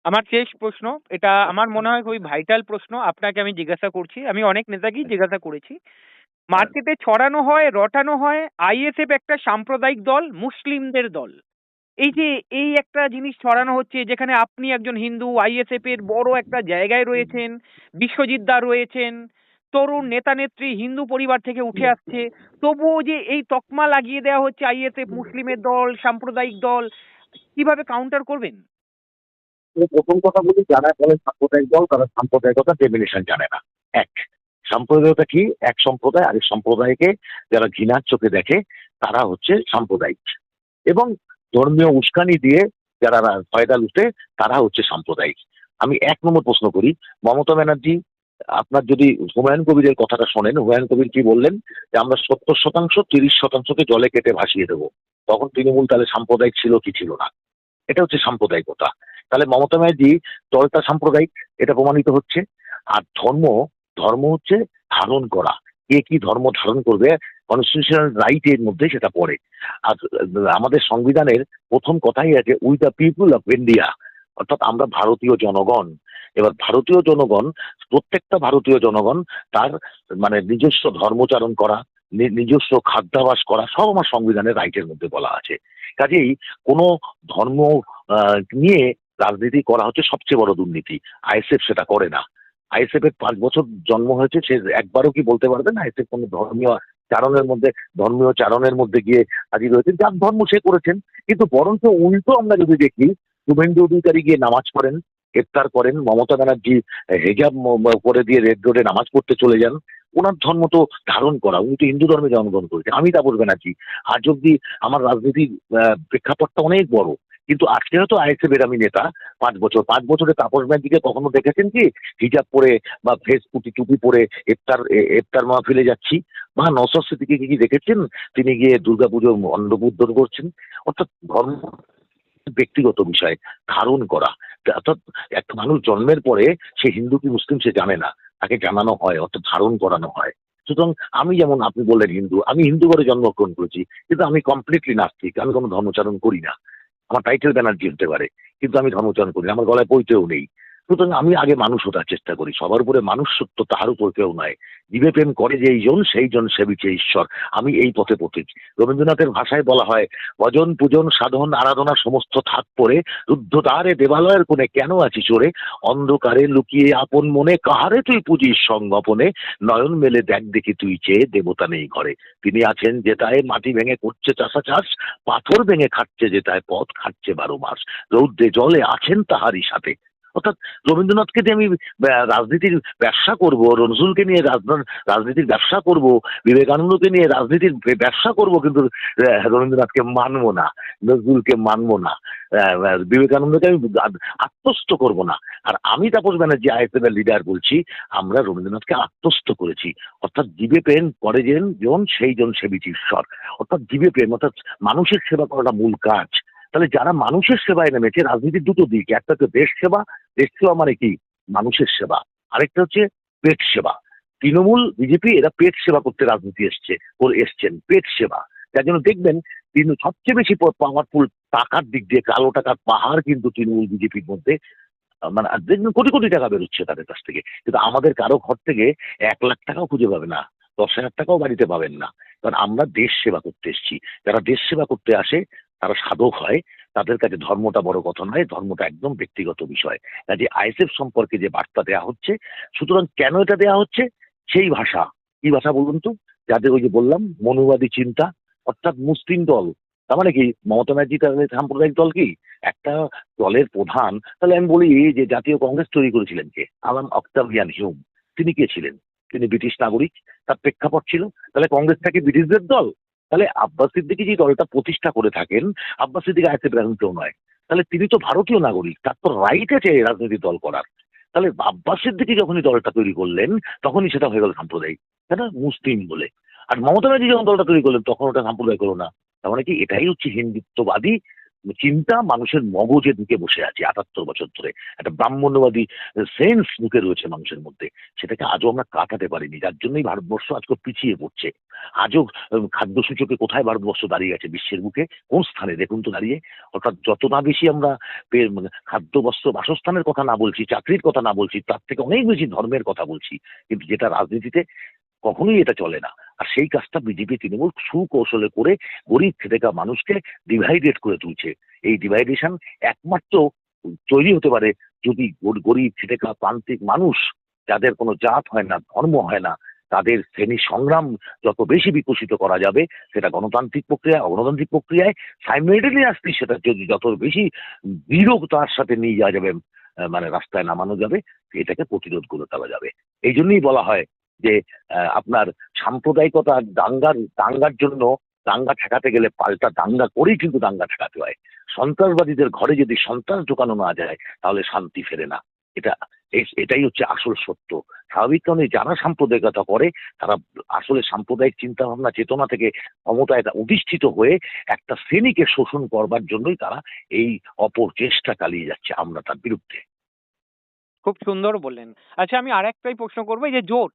আমার শেষ প্রশ্ন, এটা আমার মনে হয় খুবই ভাইটাল প্রশ্ন, আপনাকে আমি জিজ্ঞাসা করছি, আমি অনেক নেতাকেই জিজ্ঞাসা করেছি। হ্যাঁ, মার্কেটে ছড়ানো হয়, রটানো হয় আইএসএফ একটা সাম্প্রদায়িক দল, মুসলিমদের দল। এই যে এই একটা জিনিস ছড়ানো হচ্ছে, যেখানে আপনি একজন হিন্দু, আইএসএফ এর বড় একটা জায়গায় রয়েছেন, বিশ্বজিৎ দা রয়েছেন, তরুণ নেতা নেত্রী হিন্দু পরিবার থেকে উঠে আসছে, তবুও যে এই তকমা লাগিয়ে দেওয়া হচ্ছে আইএসএফ মুসলিমের দল, সাম্প্রদায়িক দল, কিভাবে কাউন্টার করবেন? তো প্রথম কথা বলি, যারা বলে সাম্প্রদায়িক দল তারা সাম্প্রদায়িকতার ডেফিনেশন জানে না। এক, সাম্প্রদায়িকতা কি? এক সম্প্রদায় আরেক সম্প্রদায়কে যারা ঘৃণার চোখে দেখে তারা হচ্ছে সাম্প্রদায়িক, এবং ধর্মীয় উস্কানি দিয়ে যারা ফয়দা লুটে তারা হচ্ছে সাম্প্রদায়িক। আমি 1 নম্বর প্রশ্ন করি, মমতা ব্যানার্জি, আপনার যদি হুমায়ুন কবিরের কথাটা শোনেন, হুমায়ুন কবির কি বললেন? যে আমরা 70%, 30%কে জলে কেটে ভাসিয়ে দেবো। তখন তৃণমূল তাহলে সাম্প্রদায়িক ছিল কি ছিল না? এটা হচ্ছে সাম্প্রদায়িকতা। তাহলে মমতা ব্যানার্জি দলটা সাম্প্রদায়িক, এটা প্রমাণিত হচ্ছে। আর ধর্ম, ধর্ম হচ্ছে ধারণ করা। কে কি ধর্ম ধারণ করবে, কনস্টিটিউশনাল রাইটের মধ্যে সেটা পড়ে। আর আমাদের সংবিধানের প্রথম কথাই আছে, we the people of India, অর্থাৎ আমরা ভারতীয় জনগণ। এবার ভারতীয় জনগণ, প্রত্যেকটা ভারতীয় জনগণ তার মানে নিজস্ব ধর্মচারণ করা, নিজস্ব খাদ্যাভ্যাস করা, সব আমার সংবিধানের রাইটের মধ্যে বলা আছে। কাজেই কোনো ধর্ম নিয়ে রাজনীতি করা হচ্ছে সবচেয়ে বড় দুর্নীতি। আইএসএফ সেটা করে না। আইএসএফ এর 5 বছর জন্ম হয়েছে, সে একবারও কি বলতে পারবে না আইএসএফ কোনো ধর্মীয় চারণের মধ্যে গিয়ে হাজির হয়েছেন? যার ধর্ম সে করেছেন। কিন্তু বরঞ্চ উল্টো আমরা যদি দেখি, শুভেন্দু অধিকারী গিয়ে নামাজ পড়েন, ইফতার করেন, মমতা ব্যানার্জি হেজাব করে দিয়ে রেড রোডে নামাজ পড়তে চলে যান। ওনার ধর্ম তো ধারণ করা, উনি তো হিন্দু ধর্মে জন্মগ্রহণ করেছেন। আমি তাপস ব্যানার্জি, আজ অব্দি আমার রাজনীতির প্রেক্ষাপটটা অনেক বড়, কিন্তু আজকে হয়তো আইএসএফ এর আমি নেতা। 5 বছর, 5 বছরে তাপস ব্যানার্জিকে কখনো দেখেছেন কি হিজাব পরে বা ফেস টুপি পরে ইফতার মাহফিলে যাচ্ছি? বা নওশাদ সিদ্দিকীকে কি দেখেছেন তিনি গিয়ে দুর্গাপুজোর মণ্ডপ উদ্বোধন করছেন? অর্থাৎ ধর্ম ব্যক্তিগত বিষয়, ধারণ করা। অর্থাৎ একটা মানুষ জন্মের পরে সে হিন্দু কি মুসলিম সে জানে না, তাকে জানানো হয়, অর্থাৎ ধারণ করানো হয়। সুতরাং আমি, যেমন আপনি বললেন হিন্দু, আমি হিন্দু ঘরে জন্মগ্রহণ করেছি, কিন্তু আমি কমপ্লিটলি নাস্তিক, আমি কোনো ধর্মচারণ করি না। আমার টাইটেল ব্যানার্জি হতে পারে, কিন্তু আমি ধর্মচরণ করি না, আমার গলায় পৈতেও নেই। সুতরাং আমি আগে মানুষ হতে চেষ্টা করি, সবার উপরে মানুষ সত্য, তাহার উপর কেউ নয়। জীবে প্রেম করে যেই জন সেই জন সেবিছে ঈশ্বর। আমি এই পথে পথিক। রবীন্দ্রনাথের ভাষায় বলা হয়, ভজন পূজন সাধন আরাধনা সমস্ত থাক পরে, রুদ্ধদ্বারে দেবালয়ের কোণে কেন আছি চোরে, অন্ধকারে লুকিয়ে আপন মনে কাহারে তুই পুজিস সঙ্গোপনে, নয়ন মেলে দেখ দেখি তুই চেয়ে দেবতা নেই ঘরে। তিনি আছেন যেটায় মাটি ভেঙে করছে চাষ, পাথর ভেঙে খাচ্ছে যেটায় পথ খাচ্ছে 12 মাস, রৌদ্রে জলে আছেন তাহারই সাথে। অর্থাৎ রবীন্দ্রনাথকে দিয়ে আমি রাজনীতির ব্যবসা করব, নজরুলকে নিয়ে রাজনীতির ব্যবসা করব, বিবেকানন্দকে নিয়ে রাজনীতির ব্যবসা করব, কিন্তু রবীন্দ্রনাথকে মানবো না, নজরুলকে মানবো না, বিবেকানন্দকে আমি আত্মস্থ করব না। আর আমি তাপস ব্যানার্জি আইএসএফ এর লিডার বলছি, আমরা রবীন্দ্রনাথকে আত্মস্থ করেছি। অর্থাৎ জীবে প্রেম করে জন সেই জন সেবিছে ঈশ্বর। অর্থাৎ জীবে প্রেম, অর্থাৎ মানুষের সেবা করাটা মূল কাজ। তাহলে যারা মানুষের সেবায় নেমেছে, রাজনীতির দুটো দিক, একটা হচ্ছে দেশ সেবা। দেশ সেবা মানে কি? মানুষের সেবা। আরেকটা হচ্ছে পেট সেবা। তৃণমূল, বিজেপি এরা পেট সেবা করতে রাজনীতি এসছেন, পেট সেবা। যার জন্য দেখবেন তিনি সবচেয়ে বেশি পাওয়ারফুল টাকার দিক দিয়ে, কালো টাকার পাহাড় কিন্তু তৃণমূল বিজেপির মধ্যে। মানে দেখবেন কোটি কোটি টাকা বেরোচ্ছে তাদের কাছ থেকে, কিন্তু আমাদের কারো ঘর থেকে 1 লাখ টাকাও খুঁজে পাবে না, 10,000 টাকাও বাড়িতে পাবেন না। কারণ আমরা দেশ সেবা করতে এসেছি। যারা দেশ সেবা করতে আসে তারা সাধক হয়, তাদের কাছে ধর্মটা বড় কথা নয়, ধর্মটা একদম ব্যক্তিগত বিষয়। কাজে আইএসএফ সম্পর্কে যে বার্তা দেওয়া হচ্ছে, সুতরাং কেন এটা দেওয়া হচ্ছে? সেই ভাষা, কি ভাষা বলুন তো? যাদের ওই যে বললাম মনুবাদী চিন্তা, অর্থাৎ মুসলিম দল। তার মানে কি মমতা ব্যানার্জি তাহলে সাম্প্রদায়িক দল কি? একটা দলের প্রধান, তাহলে আমি বলি যে জাতীয় কংগ্রেস তৈরি করেছিলেন কে? আলাম অক্টাভিয়ান হিউম। তিনি কে ছিলেন? তিনি ব্রিটিশ নাগরিক, তার প্রেক্ষাপট ছিল। তাহলে কংগ্রেসটাকে ব্রিটিশদের দল? তাহলে আব্বাস সিদ্দিকী যে দলটা প্রতিষ্ঠা করে থাকেন, আব্বাস সিদ্দিকী আইএসএফ এখন কেউ নয়। তাহলে তিনি তো ভারতীয় নাগরিক, তার তো রাইট আছে রাজনৈতিক দল করার। তাহলে আব্বাস সিদ্দিকী যখনই দলটা তৈরি করলেন, তখনই সেটা হয়ে গেল সাম্প্রদায়িক, তাই না? মুসলিম বলে। আর মমতা ব্যানার্জি যখন দলটা তৈরি করলেন, তখন ওটা সাম্প্রদায়িক হলো না। তার মানে কি এটাই হচ্ছে হিন্দুত্ববাদী চিন্তা মানুষের মগজে ঢুকে বসে আছে ৭৮ বছর ধরে। একটা ব্রাহ্মণ্যবাদী সেন্স ঢুকে রয়েছে মানুষের মধ্যে, সেটাকে আজও আমরা কাটাতে পারিনি, যার জন্যই ভারতবর্ষ আজকে পিছিয়ে পড়ছে। আজও খাদ্য সূচকে কোথায় ভারতবর্ষ দাঁড়িয়ে আছে বিশ্বের বুকে, কোন স্থানে দেখুন তো দাঁড়িয়ে। অর্থাৎ যত না বেশি আমরা খাদ্য বস্ত্র বাসস্থানের কথা না বলছি, চাকরির কথা না বলছি, তার থেকে অনেক বেশি ধর্মের কথা বলছি, কিন্তু যেটা রাজনীতিতে কখনোই এটা চলে না। আর সেই কাজটা বিজেপি তৃণমূল সুকৌশলে করে গরিব খেটে খাওয়া মানুষকে ডিভাইডেড করে তুলছে। এই ডিভাইডেশন একমাত্র তৈরি হতে পারে যদি গরিব খেটে খাওয়া প্রান্তিক মানুষ, যাদের কোনো জাত হয় না, ধর্ম হয় না, তাদের শ্রেণী সংগ্রাম যত বেশি বিকশিত করা যাবে, সেটা গণতান্ত্রিক প্রক্রিয়া, অগণতান্ত্রিক প্রক্রিয়ায় সাইমেলটেনিয়াসলি সেটা যদি যত বেশি দৃঢ়তার সাথে নিয়ে যাওয়া যাবে, মানে রাস্তায় নামানো যাবে, এটাকে প্রতিরোধ করে দেওয়া যাবে। এই জন্যই বলা হয় যে আপনার সাম্প্রদায়িকতা দাঙ্গার জন্য দাঙ্গা ঠেকাতে গেলে পাল্টা দাঙ্গা করেই কিন্তু দাঙ্গা ঠেকাতে হয়। সন্ত্রাসবাদীদের ঘরে যদি সন্ত্রাস ঢোকানো না যায়, তাহলে শান্তি ফেরে না। এটা এটাই হচ্ছে আসল সত্য। স্বাভাবিক কারণে যারা সাম্প্রদায়িকতা করে, তারা আসলে সাম্প্রদায়িক চিন্তা ভাবনা চেতনা থেকে ক্ষমতায় অধিষ্ঠিত হয়ে একটা শ্রেণীকে শোষণ করবার জন্যই তারা এই অপচেষ্টা চালিয়ে যাচ্ছে, আমরা তার বিরুদ্ধে। খুব সুন্দর বললেন। আচ্ছা, আমি আরেকটাই প্রশ্ন করবো, এই যে জোট,